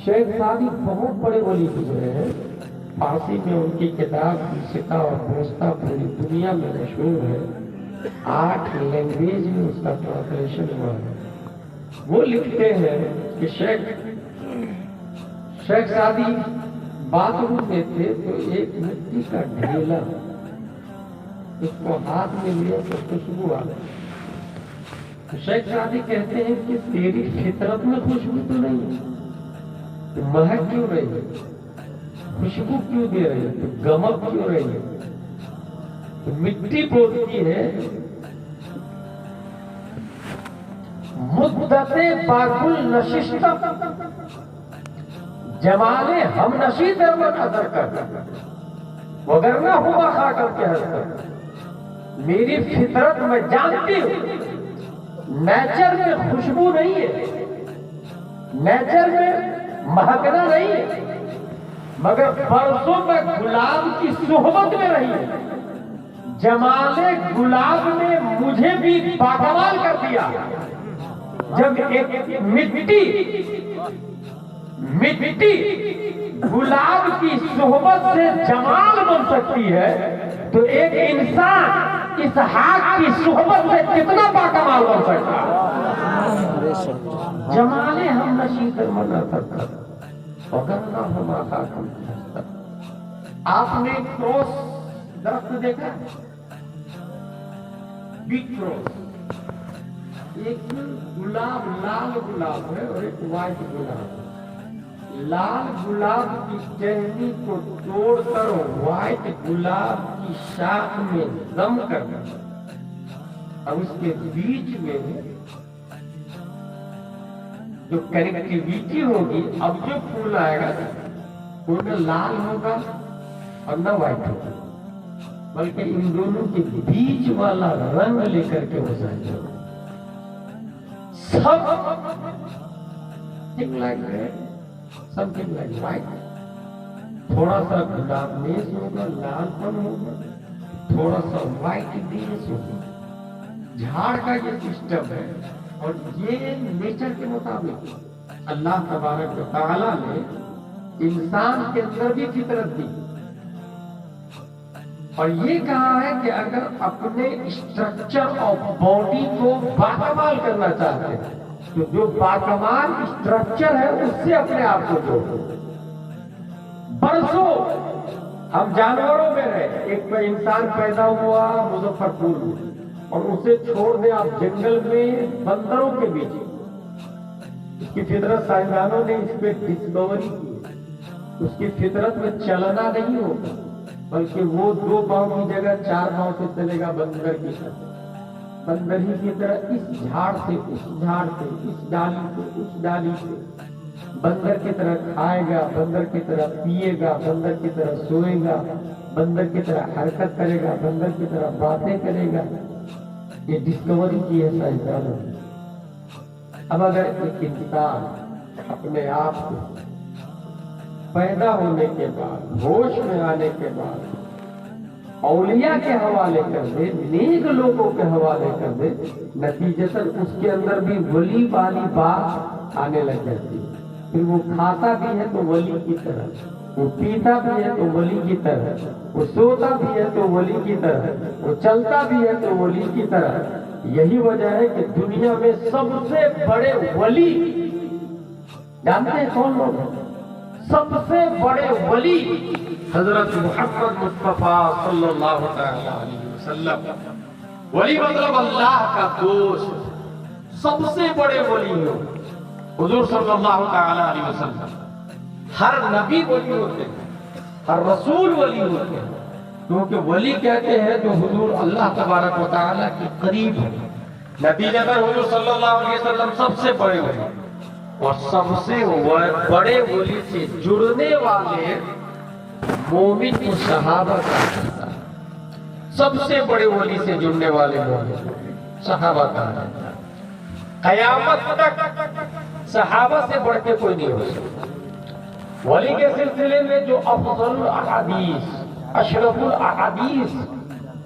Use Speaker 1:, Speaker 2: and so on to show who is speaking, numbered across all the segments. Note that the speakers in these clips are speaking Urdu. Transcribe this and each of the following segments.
Speaker 1: شیخ سعدی بہت بڑے ولی گزرے ہیں. فارسی میں ان کی کتاب سکا اور پوستا پوری دنیا میں مشہور ہے. 8 لینگویج میں اس کا ٹرانسلیشن ہوا ہے. وہ لکھتے ہیں کہ شیخ سعدی باتھ روم میں تھے تو ایک مٹی کا ڈھیلا اس کو ہاتھ میں لیا تو خوشبو آ گئی. شیخ سعدی کہتے ہیں کہ تیری فطرت میں خوشبو تو نہیں ہے، تو مہک کیوں رہی ہے، خوشبو کیوں دے رہی ہے، تو گمک کیوں رہی ہے؟ تو مٹی بولتی ہے مدت باکل نشستم جمال ہم نشی در پر اثر کرتا وگرنہ ہوا خا کر کے ہنستا. میری فطرت میں جانتی ہوں نیچر میں خوشبو نہیں ہے، نیچر میں مہکنا نہیں ہے، مگر برسوں میں گلاب کی صحبت میں رہی ہے. جمال گلاب نے مجھے بھی باکمال کر دیا. جب ایک مٹی گلاب کی صحبت سے جمال بن سکتی ہے تو ایک انسان اسحاق کی صحبت سے کتنا باکمال بن سکتا ہے. جمال ہم نشی در من اثر وگرنہ ہم آقا کم ہستا. آپ نے کروس درخت دیکھا، بگ کروس. ایک گلاب لال گلاب ہے اور ایک وائٹ گلاب ہے. لال گلاب کی ٹہنی کو توڑ کر وائٹ گلاب کی شاخ میں دم کرنا، اب اس کے بیچ میں جو کنیکٹیویٹی ہوگی، اب جو پھول آئے گا وہ نہ لال ہوگا اور نہ وائٹ ہوگا، بلکہ ان دونوں کے بیچ والا رنگ لے کر کے وہ ظاہر ہوگا. something like red, something like white. تھوڑا سا گلابیز ہوگا، لال پن ہوگا، تھوڑا سا وائٹ بیز ہوگا. جھاڑ کا یہ سسٹم ہے اور یہ نیچر کے مطابق اللہ تبارک و تعالیٰ نے انسان کے اندر بھی فطرت دی اور یہ کہا ہے کہ اگر اپنے اسٹرکچر آف باڈی کو باکمال کرنا چاہتے ہیں تو جو باکمال اسٹرکچر ہے اس سے اپنے آپ کو جوڑو. برسوں ہم جانوروں میں رہے، ایک انسان پیدا ہوا مظفر پور میں اور اسے چھوڑ دیں آپ جنگل میں بندروں کے بیچ. اس کی فطرت سائنسدانوں نے اس پہ ڈسکوری کی. اس کی فطرت میں چلنا نہیں ہوگا بلکہ وہ 2 پاؤں کی جگہ 4 پاؤں سے چلے گا. بندر کی طرح، بندر ہی کی طرح اس جھاڑ سے اس جھاڑ سے، اس ڈالی سے اس ڈالی سے بندر کی طرح کھائے گا، بندر کی طرح پیے گا، بندر کی طرح سوئے گا، بندر کی طرح حرکت کرے گا، بندر کی طرح باتیں کرے گا. یہ ڈسکوری کی ہے سائنسدانوں نے. اب اگر ایک انسان اپنے آپ کو پیدا ہونے کے بعد، ہوش میں آنے کے بعد اولیاء کے حوالے کر دے، نیک لوگوں کے حوالے کر دے، نتیجتاً اس کے اندر بھی ولی والی بات آنے لگ جاتی ہے. پھر وہ کھاتا بھی ہے تو ولی کی طرح، وہ پیتا بھی ہے تو ولی کی طرح، وہ سوتا بھی ہے تو ولی کی طرح، وہ چلتا بھی ہے تو ولی کی طرح. یہی وجہ ہے کہ دنیا میں سب سے بڑے ولی جانتے ہیں کون لوگ ہیں؟ سب سے بڑے ولی حضرت محمد مصطفیٰ صلی اللہ علیہ وسلم. ولی مطلب اللہ کا دوست. سب سے بڑے ولی ہو حضور صلی اللہ علیہ وسلم. ہر نبی ولی ہوتے ہیں، ہر رسول ولی ہوتے ہیں، کیونکہ ولی کہتے ہیں جو حضور اللہ تبارک و تعالیٰ کے قریب ہے. نتیجتاً حضور صلی اللہ علیہ وسلم سب سے بڑے ولی اور سب سے بڑے ولی سے جڑنے والے مومن کو صحابہ کہا جاتا ہے. سب سے بڑے ولی سے جڑنے والے مومن صحابہ کہا جاتا ہے. قیامت تک صحابہ سے بڑھ کے کوئی نہیں ہو سکتا. ولی کے سلسلے میں جو افضل احادیث، اشرف الاحادیث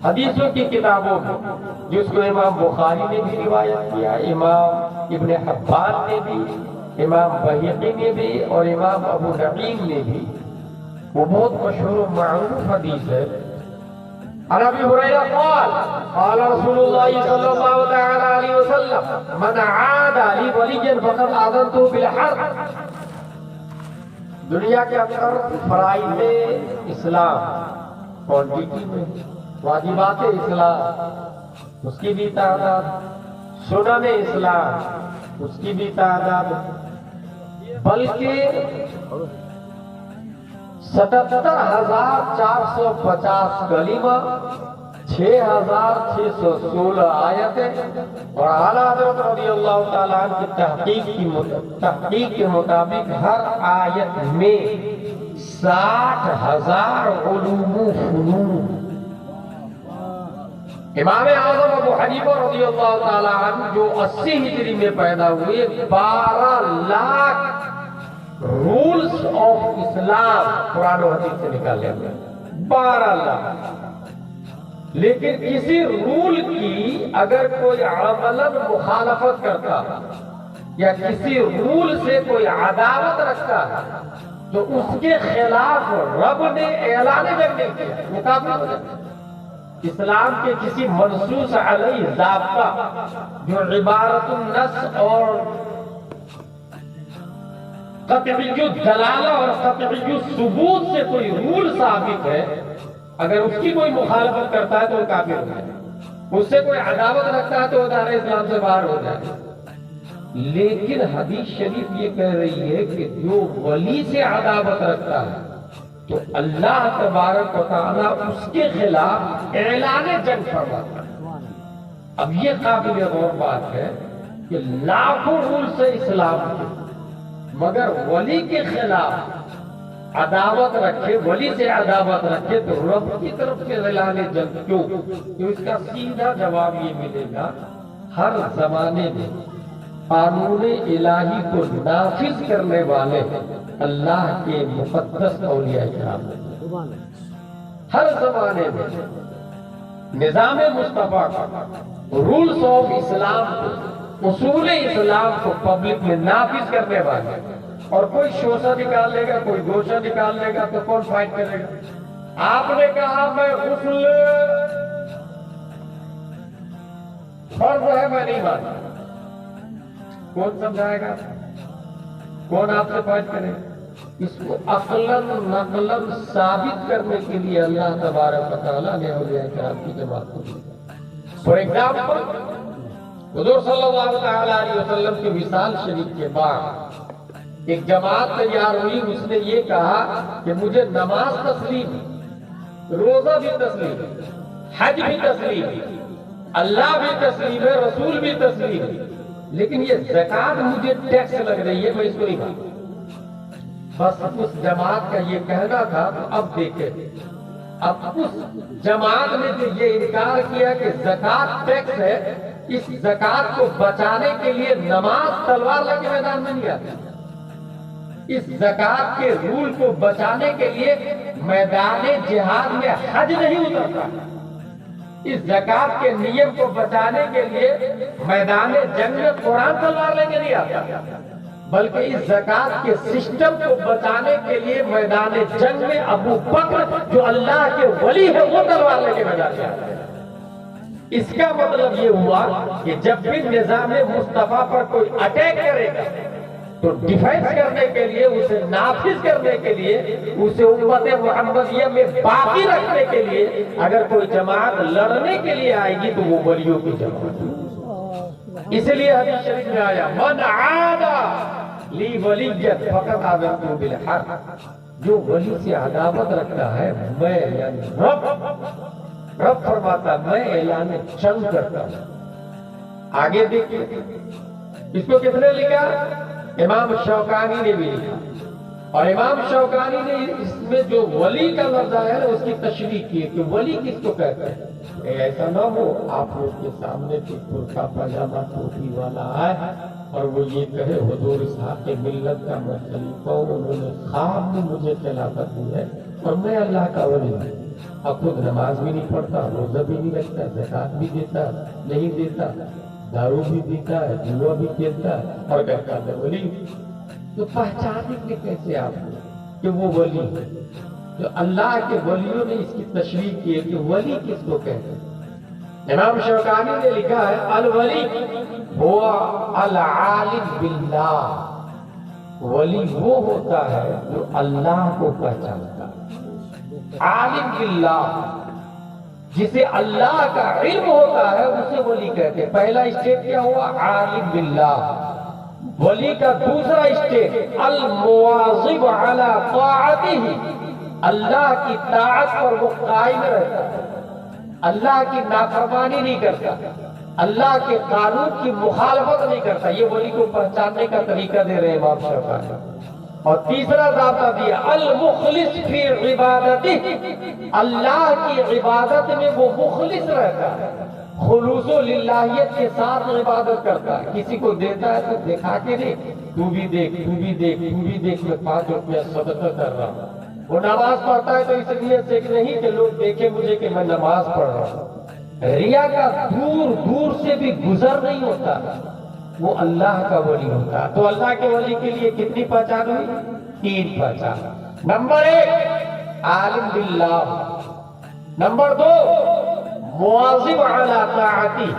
Speaker 1: حدیثوں کی کتابوں میں، جس کو امام بخاری نے بھی روایت کیا، امام ابن حبان نے بھی، امام بہقی نے بھی اور امام ابو نعیم نے بھی، وہ بہت مشہور و معروف حدیث ہے، عن ابی ہریرہ قال قال رسول اللہ صلی اللہ تعالی علیہ وسلم من عاد لی ولیا فقد آذنته بالحرب۔ دنیا کے اندر فرائض اسلام کوانٹیٹی میں، واجبات اسلام اس کی بھی تعداد، سنن اسلام اس کی بھی تعداد، بلکہ 77,450 کلمہ، 6,616 آیتیں، اور اعلیٰ حضرت رضی اللہ تعالیٰ عنہ کی تحقیق کے مطابق ہر آیت میں 60,000 علوم و فنون۔ امام اعظم ابو حنیفہ رضی اللہ تعالیٰ عنہ جو 80 ہجری میں پیدا ہوئے، 12 لاکھ رولز آف اسلام قرآن و حدیث سے نکالے ہوئے، 12 لاکھ۔ لیکن کسی رول کی اگر کوئی عملاً مخالفت کرتا یا کسی رول سے کوئی عداوت رکھتا ہے تو اس کے خلاف رب نے اعلان جنگ نہیں کیا، وہ کافر ہو جاتا۔ اسلام کے کسی منصوص علیہ ضابطہ جو عبارت النص اور قطعی دلالہ اور قطعی ثبوت سے کوئی رول ثابت ہے، اگر اس کی کوئی مخالفت کرتا ہے تو وہ کافر ہو جائے، اس سے کوئی عداوت رکھتا ہے تو وہ دائرہ اسلام سے باہر ہو جائے۔ لیکن حدیث شریف یہ کہہ رہی ہے کہ جو ولی سے عداوت رکھتا ہے تو اللہ تبارک و تعالیٰ اس کے خلاف اعلان جنگ فرماتا ہے۔ اب یہ قابل غور بات ہے کہ لاکھوں رول سے اسلام کے، مگر ولی کے خلاف عداوت رکھے، ولی سے عداوت رکھے تو رب کی طرف سے اعلان جنگ کیوں؟ تو اس کا سیدھا جواب یہ ملے گا، ہر زمانے میں قانون الہی کو نافذ کرنے والے اللہ کے مقدس اولیاء کرام، ہر زمانے میں نظام مصطفیٰ کا، رولز آف اسلام کو، اصول اسلام کو پبلک میں نافذ کرنے والے، اور کوئی شوشہ نکال لے گا، کوئی گوشہ نکال لے گا تو کون فائٹ کرے گا؟ آپ نے کہا میں غسل فرض ہے میں نہیں مانتا، کون سمجھائے گا؟ کون آپ سے فائٹ کرے گا؟ اس کو عقلاً نقلاً ثابت کرنے کے لیے اللہ تبارک و تعالیٰ نے اولیاء کرام کی جماعت کو دیا۔ فار ایگزامپل، حضور صلی اللہ تعالیٰ علیہ وسلم کے وصال شریف کے بعد ایک جماعت تیار ہوئی، اس نے یہ کہا کہ مجھے نماز تسلیم ہے، روزہ بھی تسلیم ہے، حج بھی تسلیم ہے، اللہ بھی تسلیم ہے، رسول بھی تسلیم ہے، لیکن یہ زکوٰۃ مجھے ٹیکس لگ رہی ہے، میں اس کو نہیں مانتا۔ بس اس جماعت کا یہ کہنا تھا، تو اب دیکھیں، اب اس جماعت نے جو یہ انکار کیا کہ زکوٰۃ ٹیکس ہے، اس زکوٰۃ کو بچانے کے لیے نماز تلوار لے کے میدان میں نہیں آتی، اس زکوٰۃ کے رول کو بچانے کے لیے میدان جہاد میں حج نہیں اترتا، اس زکوٰۃ کے نیم کو بچانے کے لیے میدان جنگ میں قرآن تلوار لے کے نہیں آتا، بلکہ اس زکوٰۃ کے سسٹم کو بچانے کے لیے میدان جنگ میں ابو بکر جو اللہ کے ولی ہے وہ تلوار لے کے میدان میں آتا ہے۔ اس کا مطلب یہ ہوا کہ جب بھی نظام مصطفیٰ پر کوئی اٹیک کرے گا تو ڈیفینس کرنے کے لیے، اسے نافذ کرنے کے لیے، اسے امت محمدیہ میں باقی رکھنے کے لیے اگر کوئی جماعت لڑنے کے لیے آئے گی تو وہ ولیوں کی جماعت۔ اس لیے حدیث شریف میں آیا من عاد لی ولیًا فقد آذنته بالحرب، جو ولی سے عداوت رکھتا ہے میں یعنی رب فرماتا میں اعلان جنگ کرتا ہوں۔ آگے دیکھیں اس کو کس نے لکھا؟ امام شوکانی نے بھی لکھا، اور امام شوکانی نے اس میں جو ولی کا لفظ ہے اس کی تشریح کی کہ ولی کس کو کہتے ہیں۔ ایسا نہ ہو آپ لوگ کے سامنے کوئی کرتا پاجامہ ٹوپی والا آئے اور وہ یہ کہے حضور اسحاق ملت کا میں خلیفہ ہوں، انہوں نے خواب میں مجھے خلافت دی ہے اور میں اللہ کا ولی ہوں، اب خود نماز بھی نہیں پڑھتا، روزہ بھی نہیں رکھتا، زکوٰۃ بھی دیتا نہیں دیتا، دارو بھی پیتا ہے، جوا بھی کھیلتا ہے اور کہتا ہے ولی تو پہچانیں کیسے آپ کہ وہ ولی ہے؟ جو اللہ کے ولیوں نے اس کی تشریح کی ہے کہ ولی کس کو کہتے ہیں۔ امام شوکانی نے لکھا ہے الولی ہوا العالم باللہ، ولی وہ ہوتا ہے جو اللہ کو پہچانتا ہے۔ عالم باللہ، جسے اللہ کا علم ہوتا ہے اسے ولی کہتے ہیں۔ پہلا اسٹیپ کیا ہوا؟ عالم باللہ۔ ولی کا دوسرا اسٹیپ المواظب علی طاعتہ، اللہ کی طاعت پر وہ قائم رہتا ہے، اللہ کی نافرمانی نہیں کرتا، اللہ کے قانون کی مخالفت نہیں کرتا۔ یہ ولی کو پہچاننے کا طریقہ دے رہے ہیں امام شوکانی۔ اور تیسرا ضابطہ دیا المخلص فی عبادتہ، اللہ کی عبادت میں وہ مخلص رہتا ہے، خلوص و للہیت کے ساتھ عبادت کرتا ہے۔ کسی کو دیتا ہے تو دکھا کے نہیں، تو بھی دیکھ، تو بھی دیکھ، تو بھی دیکھ، میں 5 روپیہ صدقہ کر رہا ہوں۔ وہ نماز پڑھتا ہے تو اس لیے سے نہیں کہ لوگ دیکھیں مجھے کہ میں نماز پڑھ رہا ہوں۔ ریا کا دور دور سے بھی گزر نہیں ہوتا، وہ اللہ کا ولی ہوتا ہے۔ تو اللہ کے ولی کے لیے کتنی پہچان ہوئی؟ 3 پہچان۔ نمبر 1 عالم باللہ، نمبر 2 مواظب علی طاعتی،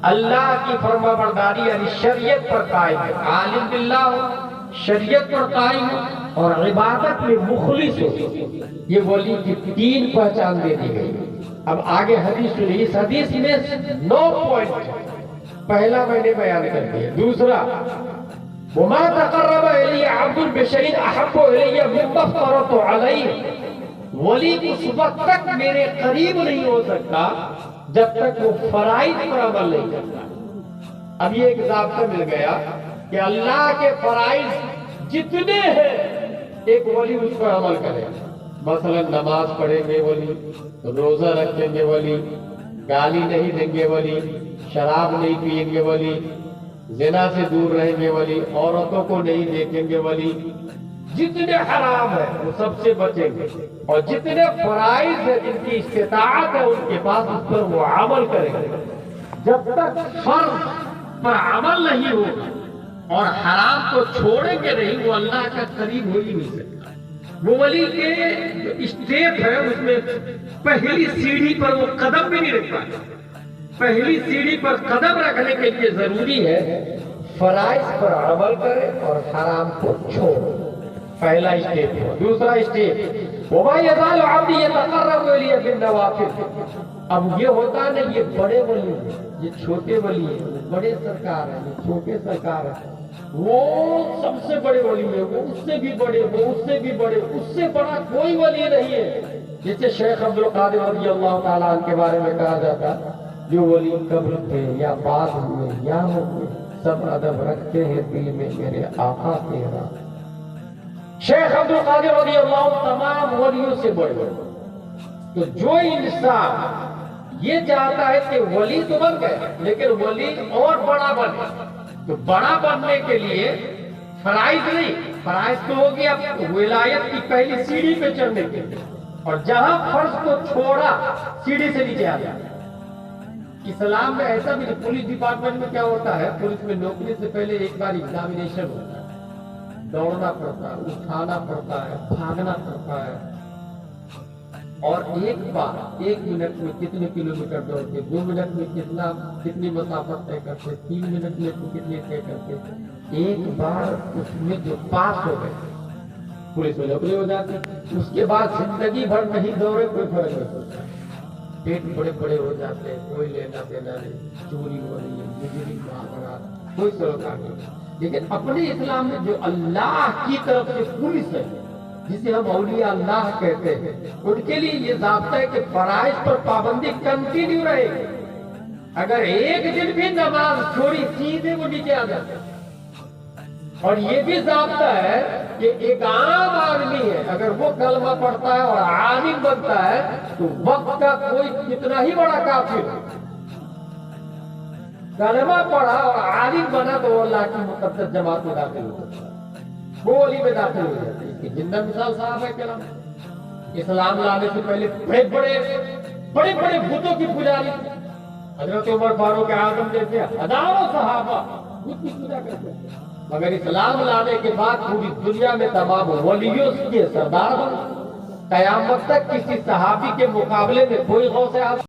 Speaker 1: اللہ کی فرما برداری یعنی شریعت پر قائم ہے، عالم باللہ ہو، شریعت پر قائم ہو اور عبادت میں مخلص ہو۔ یہ ولی کی 3 پہچان دے دی گئی۔ اب آگے حدیث سنیے، اس حدیث میں 9 پوائنٹ، پہلا میں نے بیان کر دیا۔ دوسرا وما تقرب الی عبد بشیء احب الی مما افترضت علیہ، ولی اس وقت تک میرے قریب نہیں ہو سکتا جب تک وہ فرائض پر عمل نہیں کرتا۔ اب یہ ایک ضابطہ مل گیا کہ اللہ کے فرائض جتنے ہیں ایک ولی اس پر عمل کرے۔ مثلا نماز پڑھیں گے ولی، روزہ رکھیں گے ولی، گالی نہیں دیں گے ولی، شراب نہیں پیئیں گے ولی، زنا سے دور رہیں گے ولی، عورتوں کو نہیں دیکھیں گے ولی، جتنے حرام ہیں وہ سب سے بچیں گے، اور جتنے فرائض ہیں جن کی استطاعت ہے ان کے پاس اس پر وہ عمل کریں گے۔ جب تک فرض پر عمل نہیں ہوگا اور حرام کو چھوڑیں گے نہیں، وہ اللہ کا قریب ہو ہی نہیں سکتا۔ وہ ولی کے جو اسٹیپ ہے اس میں پہلی سیڑھی پر وہ قدم بھی نہیں رکھ پاتا۔ پہلی سیڑھی پر قدم رکھنے کے لیے ضروری ہے فرائض پر عمل کرے اور حرام کو چھوڑے، پہلا اسٹیپ ہے۔ دوسرا اسٹیپ وما یزال عبدی یتقرب الی بالنوافل، اب یہ ہوتا ہے نا، یہ بڑے ولی ہیں، یہ چھوٹے ولی ہیں، وہ بڑے سرکار ہیں، یہ چھوٹے سرکار ہیں، وہ سب سے بڑے ولی ہیں، وہ اس سے بھی بڑے، وہ اس سے بھی بڑے، اس سے بڑا کوئی ولی نہیں ہے۔ جسے شیخ عبد القادر رضی اللہ تعالیٰ عنہ کے بارے میں کہا جاتا، جو ولی قبر پہ یا بعد میں یا ہوئے سب ادب رکھتے ہیں دل میں میرے آقا تیرا۔ شیخ عبد القادر رضی اللہ تمام ولیوں سے بڑے۔ تو جو انسان یہ چاہتا ہے کہ ولی تو بن گئے لیکن ولی اور بڑا بنے، تو بڑا بننے کے لیے فرائض نہیں، فرائض تو ہو گیا ولایت کی پہلی سیڑھی پہ چڑھنے کے لیے، اور جہاں فرض کو چھوڑا سیڑھی سے نیچے آ جاتا۔ اسلام میں ایسا بھی پولیس ڈپارٹمنٹ میں کیا ہوتا ہے، پولیس میں نوکری سے پہلے ایک بار ایگزامینیشن ہوتا ہے، دوڑنا پڑتا ہے، اٹھانا پڑتا ہے، بھاگنا پڑتا ہے، اور ایک بار 1 منٹ میں کتنے کلومیٹر دوڑتے، 2 منٹ میں کتنی مسافت طے کرتے، 3 منٹ میں کتنے طے کرتے، ایک بار اس میں جو پاس ہو گئے پولیس میں نوکری ہو جاتی، اس کے بعد زندگی بھر نہیں دوڑے کوئی فرق نہیں پڑتا، پیٹ بڑے بڑے ہو جاتے ہیں، کوئی لینا دینا نہیں، چوری ہو رہی ہے، مجری بھاگ رہا، کوئی سروکار نہیں۔ لیکن اپنے اسلام میں جو اللہ کی طرف سے پولیس ہے، جسے ہم اولیاء اللہ کہتے ہیں، ان کے لیے یہ ضابطہ ہے کہ فرائض پر پابندی کنٹینیو رہے گی۔ اگر ایک دن بھی نماز چھوڑی سیدھے وہ نیچے آ جاتا ہے۔ اور یہ بھی ضابطہ ہے کہ ایک عام آدمی ہے، اگر وہ کلمہ پڑھتا ہے اور عالم بنتا ہے تو وقت کا کوئی کتنا ہی بڑا کافر ہے، کلمہ پڑھا اور عالم بنا تو وہ اللہ کی مقدس جماعت میں داخل ہو جاتا ہے، وہ ولی میں داخل ہو جاتا ہے۔ اس کی زندہ مثال صاحب ہے کرام، اسلام لانے سے پہلے بڑے بڑے بتوں کی پجاری تھے، حضرت عمر فاروق اعظم جیسے ہزاروں صحابہ بت کی پوجا کرتے تھے، مگر اسلام لانے کے بعد پوری دنیا میں تمام ولیوں کے سردار بنا۔ قیامت تک کسی صحابی کے مقابلے میں کوئی غوث اعظم